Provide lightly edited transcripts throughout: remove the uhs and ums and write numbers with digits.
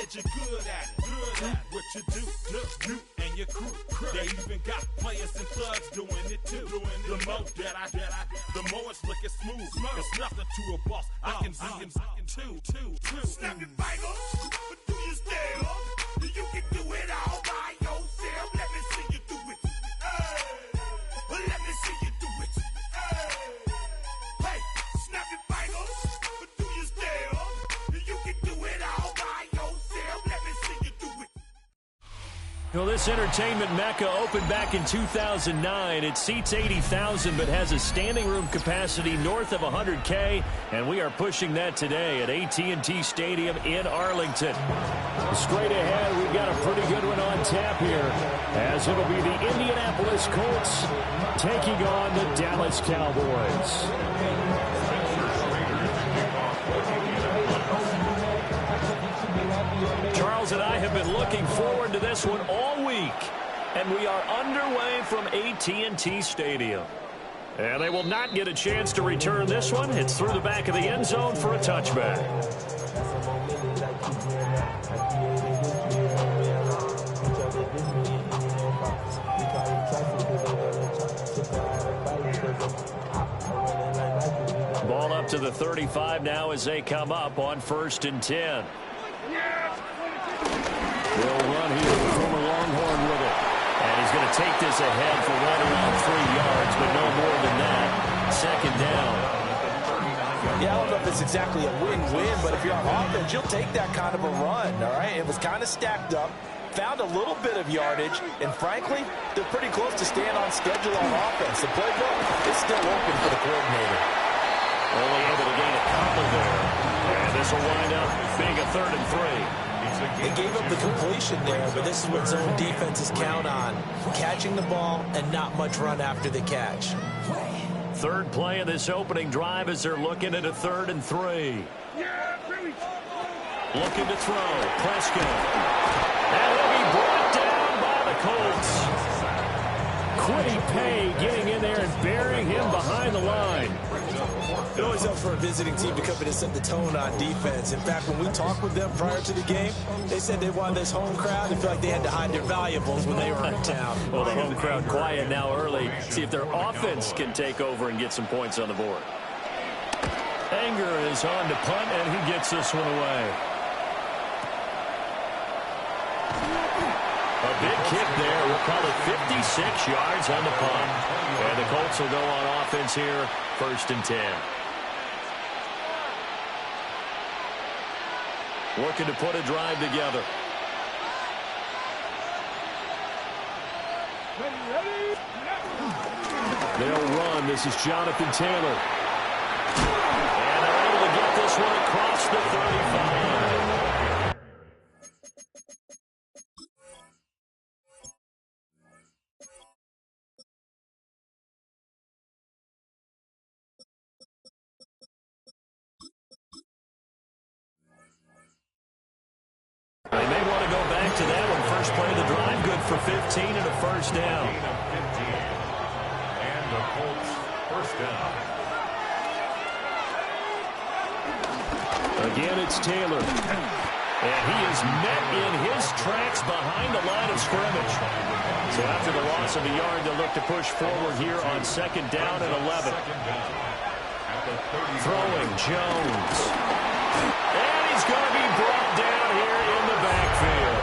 cause you're good at it. What you do, you and your crew. They even got players and thugs doing it too. The more that I the more it's looking smooth. It's nothing to a boss. I can see him too. Snap your fingers, but do you still? You can do it all by yourself. Let me see you do it. Let me see you do it. Hey, snap your fingers, but do you still? You can do it all by yourself. Let me see you do it. Well, this entertainment mecca opened back in 2009. It seats 80,000 but has a standing room capacity north of 100K, and we are pushing that today at AT&T Stadium in Arlington. Straight ahead, we've got a pretty good one on tap here, as it'll be the Indianapolis Colts taking on the Dallas Cowboys. Charles and I have been looking forward to this one all week, and we are underway from AT&T Stadium. And they will not get a chance to return this one. It's through the back of the end zone for a touchback. Ball up to the 35 now as they come up on 1st and 10. They'll run here, the former Longhorn with it. And he's going to take this ahead for right around 3 yards, but no more than that. 2nd down. Yeah, I don't know if it's exactly a win-win, but if you're on offense, you'll take that kind of a run, all right? It was kind of stacked up, found a little bit of yardage, and frankly, they're pretty close to staying on schedule on offense. The playbook is still open for the coordinator. Only able to gain a couple there. And this will wind up being a 3rd and 3. They gave up the completion there, but this is what zone defenses count on. Catching the ball and not much run after the catch. 3rd play of this opening drive as they're looking at a 3rd and 3. Looking to throw. Prescott. And he'll be brought down by the Colts. Quiddy Pay getting in there and burying him behind the line. It always helps for a visiting team to come in and set the tone on defense. In fact, when we talked with them prior to the game, they said they wanted this home crowd. They feel like they had to hide their valuables when they were in town. Well, the home crowd quiet now early. See if their offense can take over and get some points on the board. Anger is on to punt, and he gets this one away. A big kick there. We'll call it 56 yards on the punt. And the Colts will go on offense here, 1st and 10. Looking to put a drive together. They'll run. This is Jonathan Taylor. And they're able to get this one across the 35. They may want to go back to that one. First play of the drive, good for 15 and a 1st down. And the Colts 1st down. Again, it's Taylor. And he is met in his tracks behind the line of scrimmage. So after the loss of a yard, they'll look to push forward here on 2nd down and 11. Throwing Jones. And he's going to be brought down here in the backfield.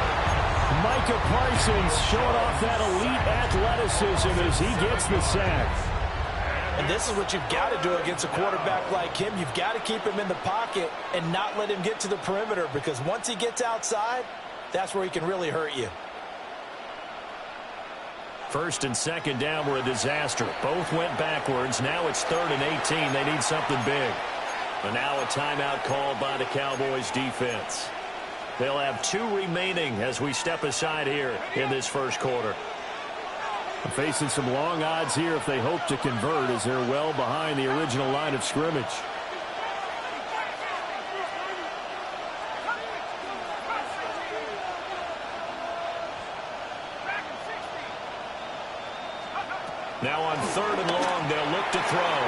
Micah Parsons showing off that elite athleticism as he gets the sack. And this is what you've got to do against a quarterback like him. You've got to keep him in the pocket and not let him get to the perimeter, because once he gets outside, that's where he can really hurt you. 1st and 2nd down were a disaster. Both went backwards. Now it's 3rd and 18. They need something big. And now a timeout called by the Cowboys defense. They'll have 2 remaining as we step aside here in this 1st quarter. Facing some long odds here if they hope to convert, as they're well behind the original line of scrimmage. Now on 3rd and long, they'll look to throw.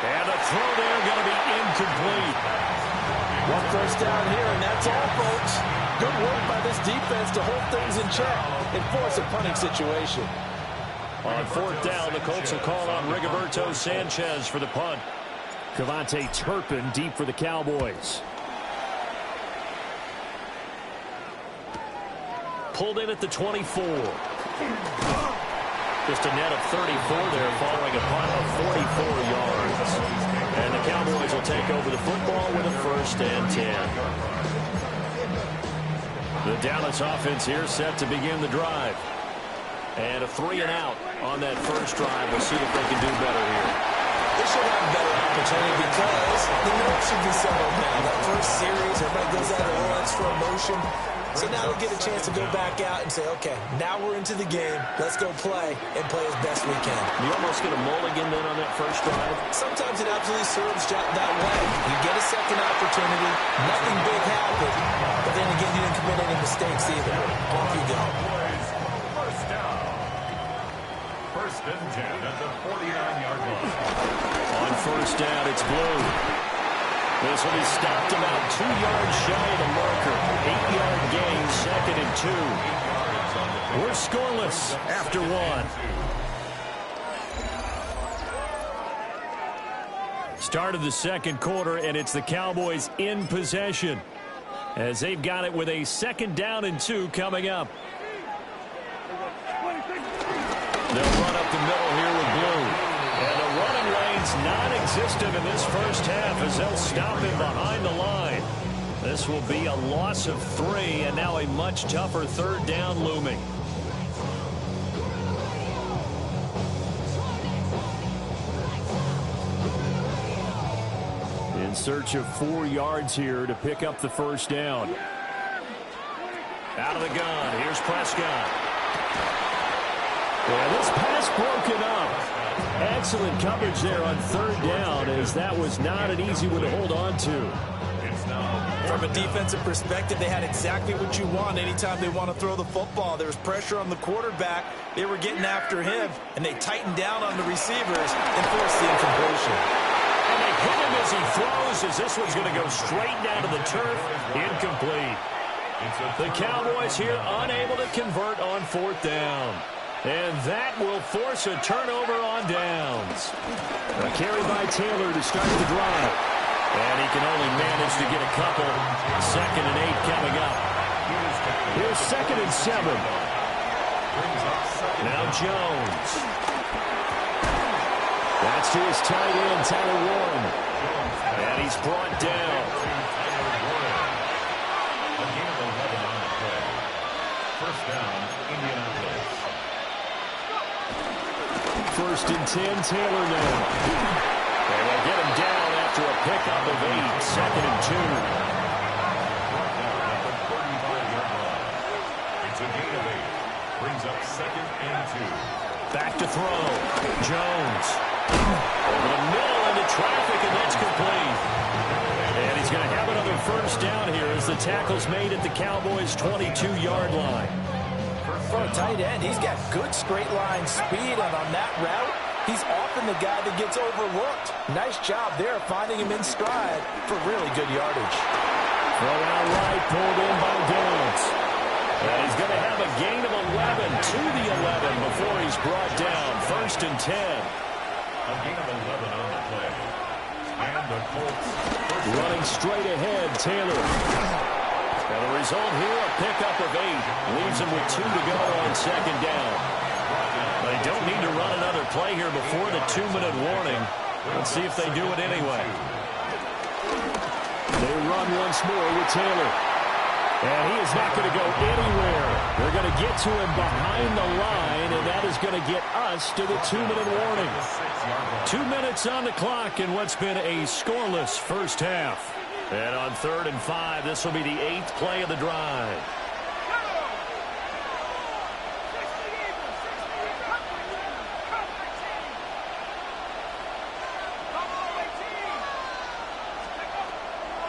And the throw there going to be incomplete. 1 first down here, and that's all, folks. Good work by this defense to hold things in check and force a punting situation. On fourth down, the Colts will call on Rigoberto Sanchez for the punt. Cavante Turpin deep for the Cowboys. Pulled in at the 24. Just a net of 34 there following a punt of 44 yards. And the Cowboys will take over the football with a 1st and 10. The Dallas offense here set to begin the drive. And a 3-and-out on that first drive. We'll see if they can do better here. They should have a better opportunity because the nerves should be settled now. That first series, everybody goes out a little extra emotion. So now they'll get a chance to go back out and say, okay, now we're into the game. Let's go play and play as best we can. You almost get a mulligan then on that first drive? Sometimes it absolutely serves that way. You get a second opportunity. Nothing big happened. But then again, you didn't commit any mistakes either. Off you go. First down. 1st and 10 at the 49-yard line. On first down, it's Blue. This will be stopped about 2 yards shy of the marker. 8-yard gain, 2nd and 2. We're scoreless after 1. Start of the second quarter, and it's the Cowboys in possession as they've got it with a 2nd down and 2 coming up. They'll run up the middle here with Blue. And the running lane's non-existent in this first half as they'll stop him behind the line. This will be a loss of 3, and now a much tougher 3rd down looming. In search of 4 yards here to pick up the first down. Out of the gun, here's Prescott. Well, this pass broken up. Excellent coverage there on 3rd down, as that was not an easy one to hold on to. From a defensive perspective, they had exactly what you want anytime they want to throw the football. There was pressure on the quarterback. They were getting after him, and they tightened down on the receivers and forced the incompletion. And they hit him as he throws, as this one's going to go straight down to the turf. Incomplete. The Cowboys here unable to convert on 4th down. And that will force a turnover on downs. A carry by Taylor to start the drive. And he can only manage to get a couple. 2nd and 8 coming up. Here's 2nd and 7. Now Jones. That's to his tight end, Tyler Warren. And he's brought down. A gain of 11 on the play. 1st down, Indianapolis. 1st and 10, Taylor now. And they'll get him down after a pickup of 8. 2nd and 2. Brought down at the 35-yard line. It's a gain of 8. Brings up 2nd and 2. Back to throw. Jones. Over the middle into traffic, and that's complete. And he's going to have another first down here as the tackle's made at the Cowboys' 22-yard line. For a tight end, he's got good straight line speed, and on that route, he's often the guy that gets overlooked. Nice job there finding him in stride for really good yardage. Throw out right, pulled in by Downs. And he's going to have a gain of 11 to the 11 before he's brought down. 1st and 10. A gain of 11 on the play. And the Colts. Running straight ahead, Taylor. And the result here, a pickup of 8. Leaves him with 2 to go on 2nd down. They don't need to run another play here before the 2-minute warning. Let's see if they do it anyway. They run once more with Taylor. And he is not going to go anywhere. They're going to get to him behind the line, and that is going to get us to the 2-minute warning. 2 minutes on the clock in what's been a scoreless first half. And on 3rd and 5, this will be the 8th play of the drive.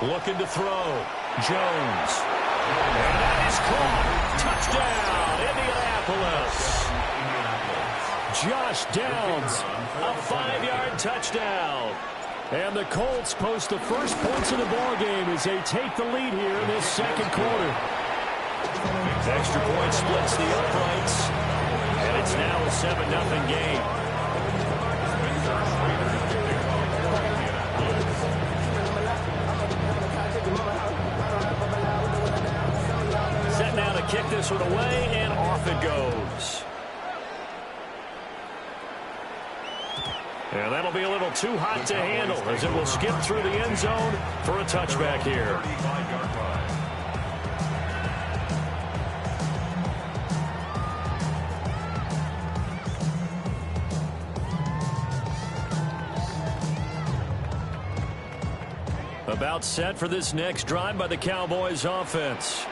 Looking to throw. Jones. And that is caught. Touchdown, Indianapolis. Josh Downs, a 5-yard touchdown. And the Colts post the first points of the ballgame as they take the lead here in this second quarter. Extra point splits the uprights, and it's now a 7-0 game. Set now to kick this one away, and off it goes. And that'll be a little too hot to handle as it will skip through the end zone for a touchback here. About set for this next drive by the Cowboys offense.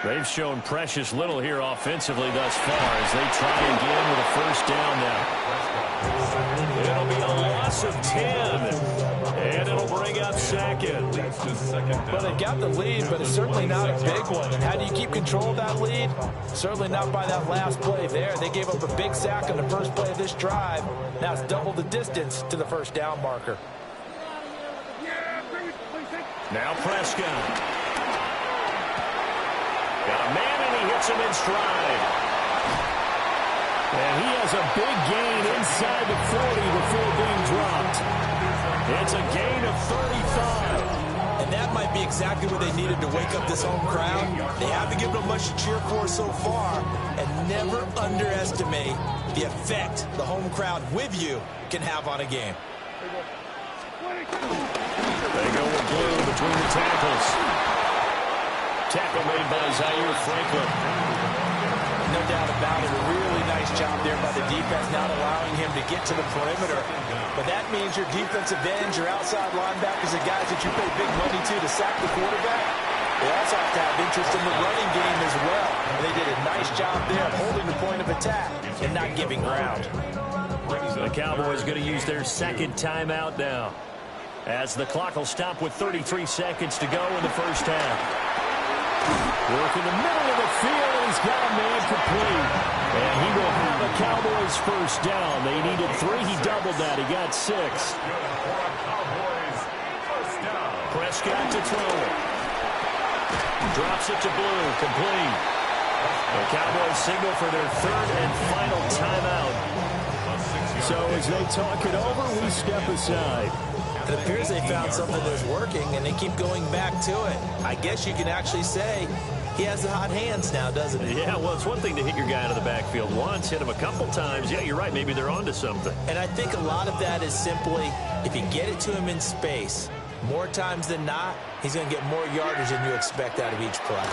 They've shown precious little here offensively thus far as they try again with a first down now. It'll be a loss of 10, and it'll bring up second. Well, they got the lead, but it's certainly not a big one. And how do you keep control of that lead? Certainly not by that last play there. They gave up a big sack on the first play of this drive. Now it's double the distance to the first down marker. Now Prescott. Got a man, and he hits him in stride. And he has a big gain inside the 40 before being dropped. It's a gain of 35. And that might be exactly what they needed to wake up this home crowd. They haven't given them much to cheer for so far. And never underestimate the effect the home crowd with you can have on a game. They go with blue between the tackles. Tackle made by Zaire Franklin. No doubt about it. A really nice job there by the defense, not allowing him to get to the perimeter. But that means your defensive ends, your outside linebackers, the guys that you pay big money to sack the quarterback, they also have to have interest in the running game as well. And they did a nice job there holding the point of attack and not giving ground. The Cowboys going to use their second timeout now, as the clock will stop with 33 seconds to go in the first half. Work in the middle of the field, and he's got a man complete. And he will have a Cowboys first down. They needed 3. He doubled that. He got 6. Prescott to throw it. Drops it to Blue. Complete. The Cowboys signal for their third and final timeout. So as they talk it over, we step aside. It appears they found something that's working, and they keep going back to it. I guess you can actually say he has the hot hands now, doesn't he? Yeah, well, it's one thing to hit your guy out of the backfield once, hit him a couple times. Yeah, you're right. Maybe they're onto something. And I think a lot of that is simply if you get it to him in space, more times than not, he's going to get more yardage than you expect out of each play.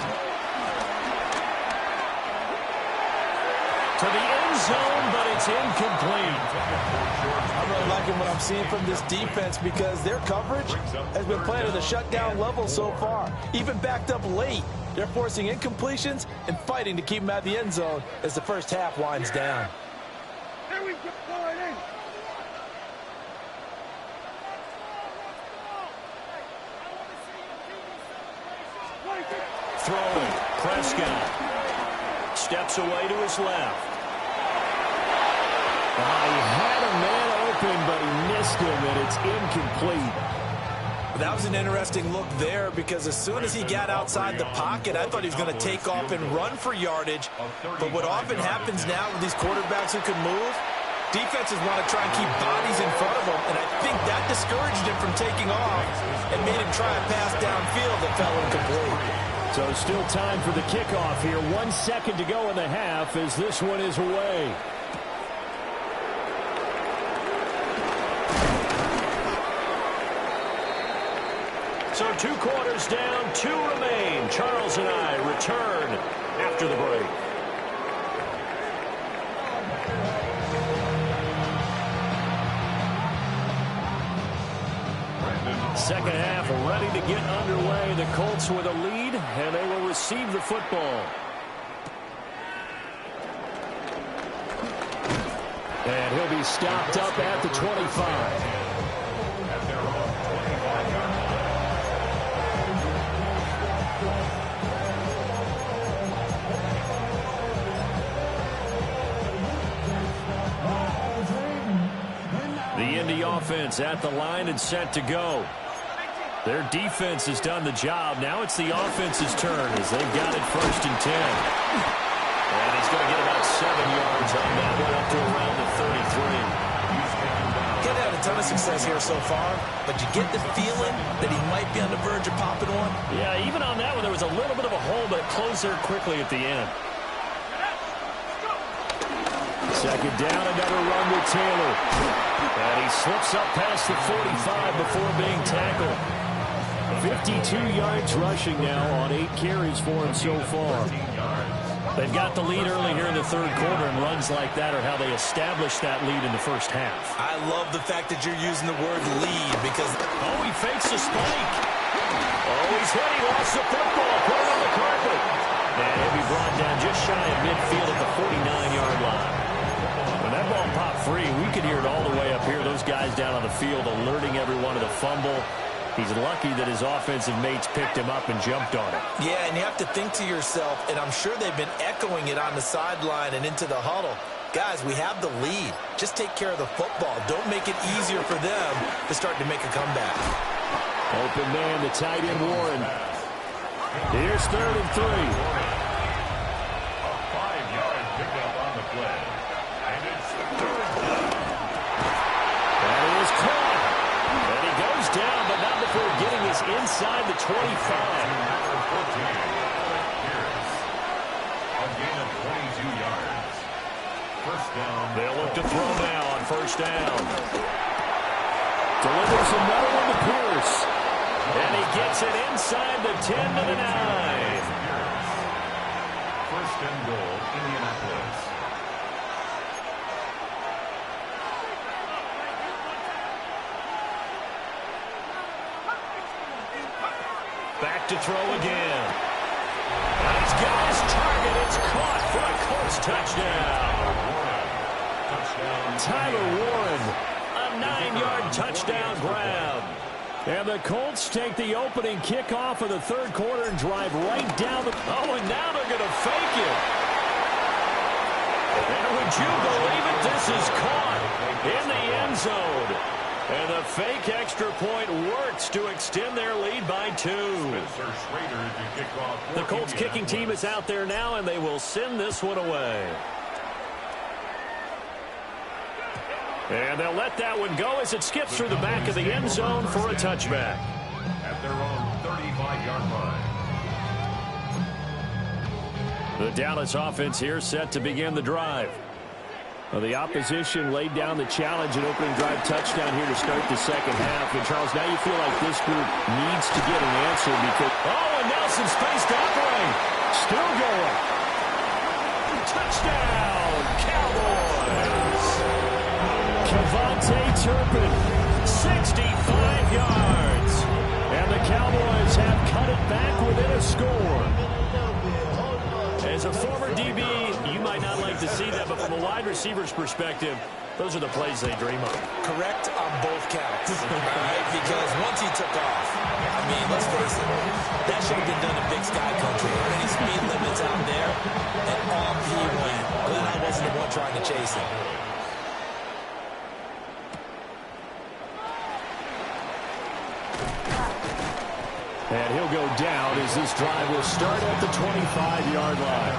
To the end zone, but it's incomplete. I'm really liking what I'm seeing from this defense because their coverage has been playing at a shutdown level so far. Even backed up late, they're forcing incompletions and fighting to keep them out of the end zone as the first half winds down. Throwing, Prescott steps away to his left. He had a man open, but he missed him, and it's incomplete. That was an interesting look there because as soon as he got outside the pocket, I thought he was going to take off and run for yardage. But what often happens now with these quarterbacks who can move, defenses want to try and keep bodies in front of them, and I think that discouraged him from taking off and made him try a pass downfield that fell incomplete. So still time for the kickoff here. 1 second to go in the half as this one is away. So 2 quarters down, 2 remain. Charles and I return after the break. Second half ready to get underway. The Colts with a lead, and they will receive the football. And he'll be stopped up at the 25. The Indy offense at the line and set to go. Their defense has done the job. Now it's the offense's turn as they've got it 1st and 10. And he's going to get about 7 yards on that one up to around the 33. He's had a ton of success here so far, but you get the feeling that he might be on the verge of popping one. Yeah, even on that one, there was a little bit of a hole, but it closed there quickly at the end. 2nd down, another run with Taylor. And he slips up past the 45 before being tackled. 52 yards rushing now on 8 carries for him so far. They've got the lead early here in the 3rd quarter, and runs like that are how they establish that lead in the 1st half. I love the fact that you're using the word lead because... Oh, he fakes a spike. Oh, he's hit. He lost the football. Put it on the carpet. And he'll be brought down just shy of midfield at the 49-yard line. When that ball popped free, we could hear it all the way up here. Those guys down on the field alerting everyone of the fumble. He's lucky that his offensive mates picked him up and jumped on it. Yeah, and you have to think to yourself, and I'm sure they've been echoing it on the sideline and into the huddle. Guys, we have the lead. Just take care of the football. Don't make it easier for them to start to make a comeback. Open man, the tight end Warren. Here's 3rd and 3. A 5-yard pickup on the play. And it's 3rd down. That is caught. And he goes down, but not before getting us inside the 25. A gain of 22 yards. 1st down. They'll look to throw now on 1st down. Delivers another one to Pierce. And he gets it inside the 10 to the 9. 1st and goal, Indianapolis. Back to throw again. And he's got his target. It's caught for a Colts touchdown. Tyler Warren, a 9-yard touchdown grab. And the Colts take the opening kickoff of the 3rd quarter and drive right down the... Oh, and now they're going to fake it. And would you believe it? This is caught in the end zone. And the fake extra point works to extend their lead by 2. The Colts kicking team is out there now, and they will send this one away. And they'll let that one go as it skips through the back of the end zone for a touchback. At their own 35-yard line. The Dallas offense here set to begin the drive. Well, the opposition laid down the challenge and opening drive touchdown here to start the 2nd half. And, Charles, now you feel like this group needs to get an answer because... Oh, and now some space to operate. Still going. Touchdown, Cowboys. Kevontae Turpin, 65 yards. And the Cowboys have cut it back within a score. As a former DB, you might not like to see that, but from a wide receiver's perspective, those are the plays they dream of. Correct on both counts, right? Because once he took off, I mean, let's face it, that should have been done in Big Sky Country. Any speed limits out there, and off he went. Glad I wasn't the one trying to chase him. And he'll go down as this drive will start at the 25-yard line.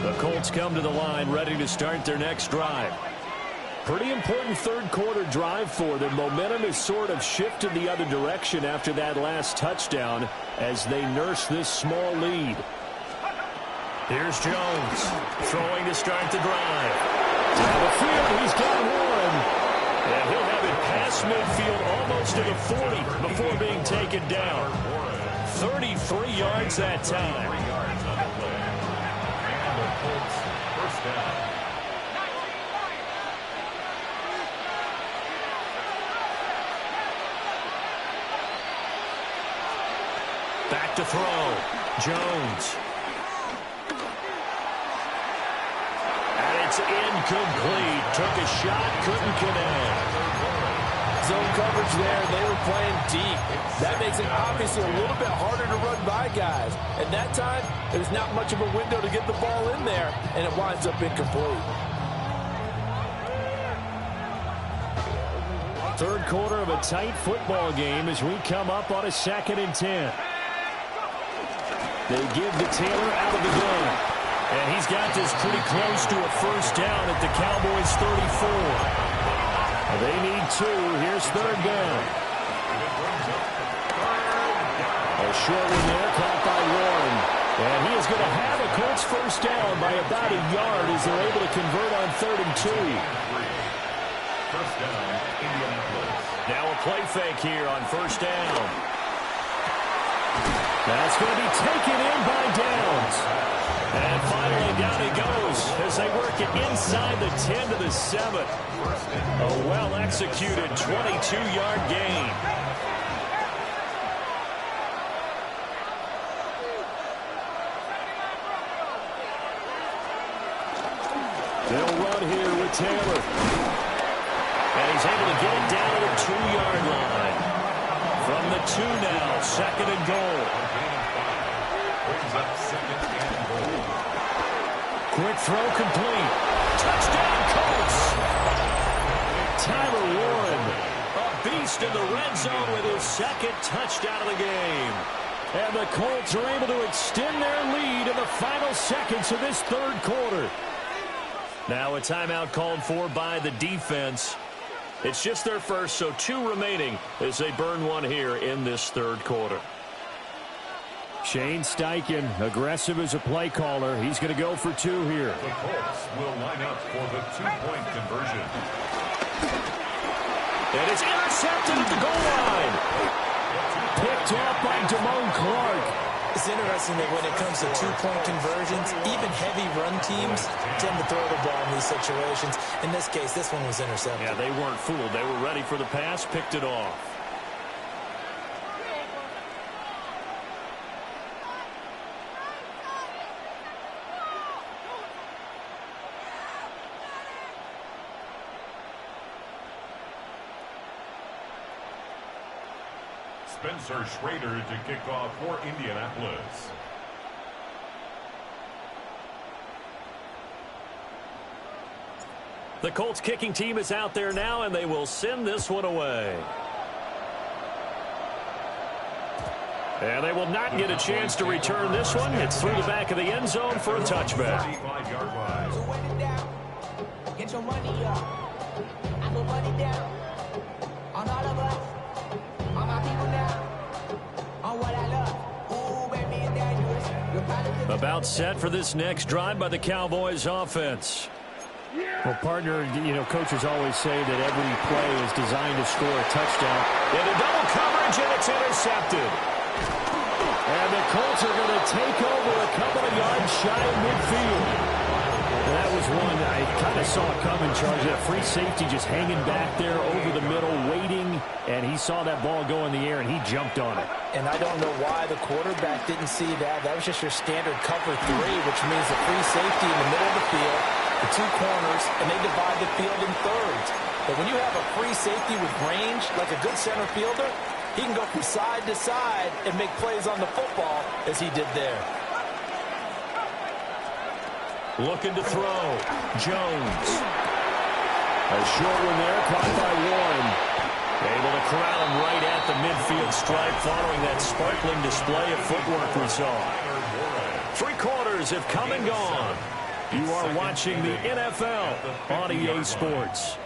The Colts come to the line ready to start their next drive. Pretty important 3rd quarter drive for them. Momentum has sort of shifted the other direction after that last touchdown as they nurse this small lead. Here's Jones, throwing to start the drive. Down the field, he's got Warren. And he'll have it past midfield almost to the 40 before being taken down. 33 yards that time. And the Colts 1st down. Back to throw. Jones. It's incomplete. Took a shot, couldn't connect. Zone coverage there, and they were playing deep. That makes it obviously a little bit harder to run by guys. And that time, there's not much of a window to get the ball in there, and it winds up incomplete. Third quarter of a tight football game as we come up on a 2nd and 10. They give to Taylor out of the gun. And he's got this pretty close to a first down at the Cowboys' 34. They need 2. Here's 3rd down. A short one there, caught by Warren. And he is going to have a Colts first down by about a yard as they're able to convert on 3rd and 2. First down, Indianapolis. Now a play fake here on first down. That's going to be taken in by Downs. And finally down he goes as they work it inside the 10 to the 7. A well-executed 22-yard gain. They'll run here with Taylor. And he's able to get it down to the 2-yard line. From the 2 now, 2nd and goal. Brings up 2nd and goal. Quick throw complete. Touchdown, Colts. Tyler Warren, a beast in the red zone with his 2nd touchdown of the game. And the Colts are able to extend their lead in the final seconds of this 3rd quarter. Now a timeout called for by the defense. It's just their first, so 2 remaining as they burn one here in this 3rd quarter. Shane Steichen, aggressive as a play caller. He's going to go for 2 here. The Colts will line up for the 2-point conversion. And it's intercepted at the goal line. Picked off by Damone Clark. It's interesting that when it comes to 2-point conversions, even heavy run teams tend to throw the ball in these situations. In this case, this one was intercepted. Yeah, they weren't fooled. They were ready for the pass, picked it off. Spencer Schrader to kick off for Indianapolis. The Colts kicking team is out there now, and they will send this one away. And they will not get a chance to return this one. It's through the back of the end zone for a touchback. 35-yard line. So wet it down. Get your money up. I put money down. On all of us. On my people now. On what I love. Ooh, baby, it's dangerous. About set for this next drive by the Cowboys offense. Well, partner, coaches always say that every play is designed to score a touchdown. Into double coverage, and it's intercepted. And the Colts are going to take over a couple of yards shy of midfield. And that was one I kind of saw coming, Charles. That free safety just hanging back there over the middle, waiting, and he saw that ball go in the air, and he jumped on it. And I don't know why the quarterback didn't see that. That was just your standard cover 3, which means the free safety in the middle of the field, the 2 corners, and they divide the field in thirds. But when you have a free safety with range, like a good center fielder, he can go from side to side and make plays on the football as he did there. Looking to throw. Jones. A short one there, caught by Warren. Able to corral him right at the midfield stripe following that sparkling display of footwork we saw. 3 quarters have come and gone. You are watching the NFL on EA Sports.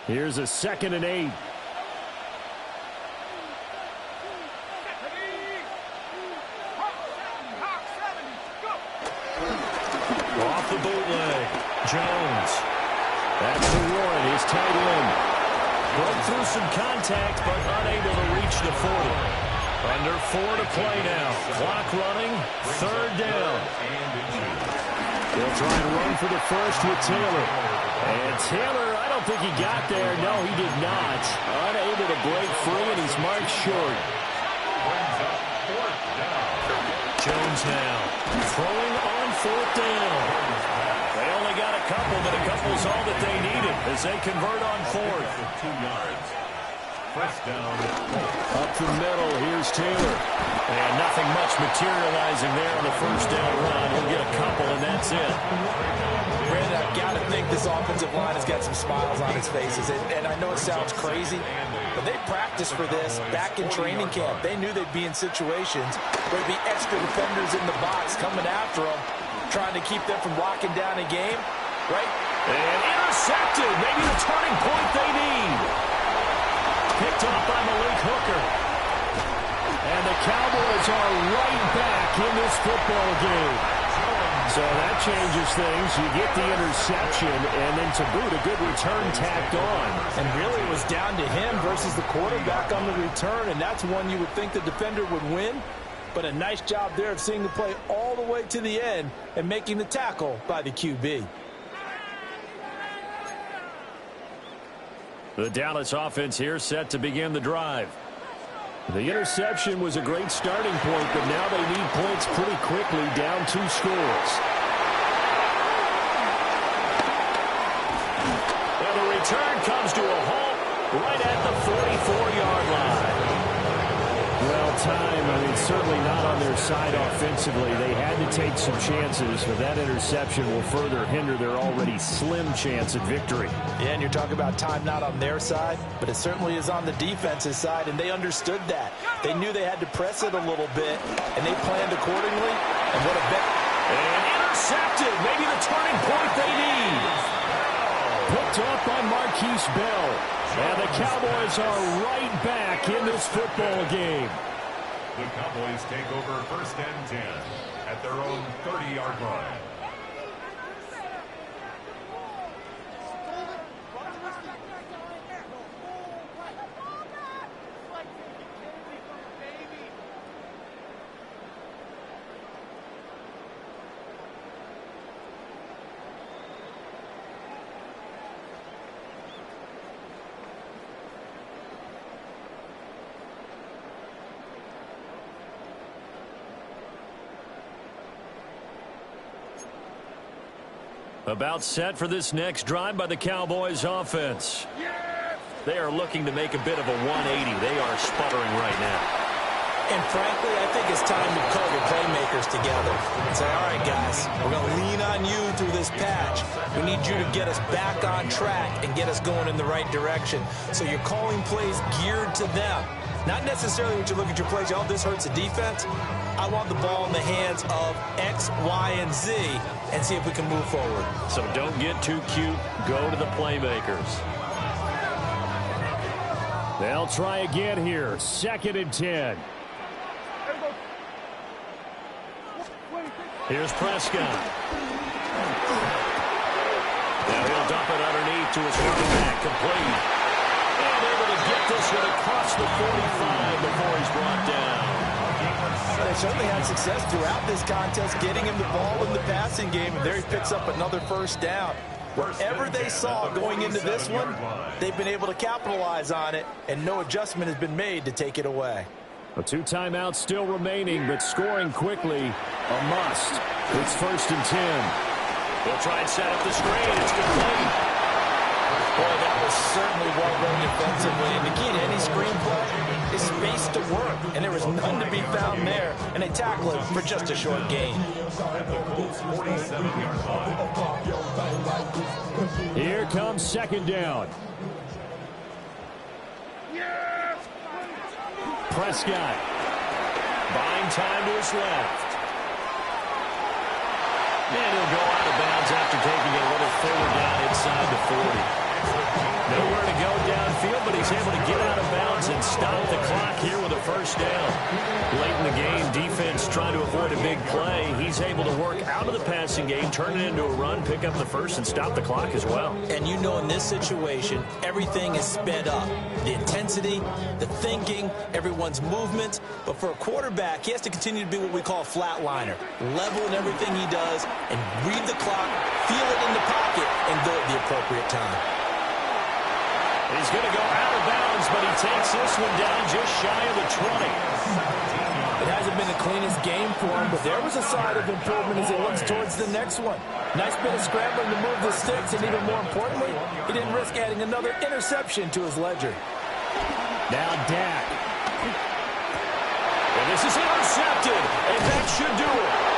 Here's a 2nd and 8. Off the bootleg. Jones. That's to Warren, his tight end. Broke through some contact, but unable to reach the 40. Under 4 to play now. Clock running. 3rd down. They'll try and run for the first with Taylor. And Taylor, I don't think he got there. No, he did not. Unable to break free, and he's marked short. Jones now throwing on fourth down. They only got a couple, but a couple's all that they needed as they convert on fourth. 2 yards. First down. Up the middle, here's Taylor. And nothing much materializing there on the first down run. He'll get a couple, and that's it. Brandon, I've got to think this offensive line has got some smiles on its faces. And I know it sounds crazy, but they practiced for this back in training camp. They knew they'd be in situations where there'd be extra defenders in the box coming after them, trying to keep them from locking down a game, right? And intercepted. Maybe the turning point they need. Picked off by Malik Hooker. And the Cowboys are right back in this football game. So that changes things. You get the interception, and then to boot, a good return tacked on. And really it was down to him versus the quarterback on the return, and that's one you would think the defender would win. But a nice job there of seeing the play all the way to the end and making the tackle by the QB. The Dallas offense here set to begin the drive. The interception was a great starting point, but now they need points pretty quickly, down 2 scores. And the return comes to a halt right at the 44-yard line. Well, time, certainly not on their side offensively. They had to take some chances, but that interception will further hinder their already slim chance at victory. Yeah, and you're talking about time not on their side, but it certainly is on the defense's side, and they understood that. They knew they had to press it a little bit, and they planned accordingly. And what a bet. And intercepted. Maybe the turning point they need. Picked off by Marquise Bell. And the Cowboys are right back in this football game. The Cowboys take over first and 10 at their own 30-yard line. About set for this next drive by the Cowboys offense. They are looking to make a bit of a 180. They are sputtering right now. And frankly, I think it's time to call your playmakers together and say, all right, guys, we're going to lean on you through this patch. We need you to get us back on track and get us going in the right direction. So you're calling plays geared to them. Not necessarily when you look at your plays, oh, this hurts the defense. I want the ball in the hands of X, Y, and Z and see if we can move forward. So don't get too cute. Go to the playmakers. They'll try again here. 2nd and 10. Here's Prescott. Now he'll dump it underneath to his running back, complete. And able to get this one across the 45 before he's brought down. They certainly had success throughout this contest, getting him the ball in the passing game, and there he picks up another first down. Wherever they saw going into this one, they've been able to capitalize on it, and no adjustment has been made to take it away. 2 timeouts still remaining, but scoring quickly, a must. It's 1st and 10. They'll try and set up the screen. It's complete. Boy, that was certainly well run defensively. And the key to any screenplay is space to work. And there was none to be found there. And they tackle it for just a short gain. Here comes 2nd down. Prescott. Buying time to his left. And he'll go out of bounds after taking it a little further down inside the 40. Nowhere to go downfield, but he's able to get out of bounds and and stop the clock here with a first down. Late in the game, defense trying to avoid a big play. He's able to work out of the passing game, turn it into a run, pick up the first, and stop the clock as well. And you know in this situation, everything is sped up. The intensity, the thinking, everyone's movement. But for a quarterback, he has to continue to be what we call a flatliner. Level in everything he does and read the clock, feel it in the pocket, and go at the appropriate time. He's going to go out of bounds, but he takes this one down just shy of the 20. It hasn't been the cleanest game for him, but there was a sign of improvement as he looks towards the next one. Nice bit of scrambling to move the sticks, and even more importantly, he didn't risk adding another interception to his ledger. Now Dak. And this is intercepted, and that should do it.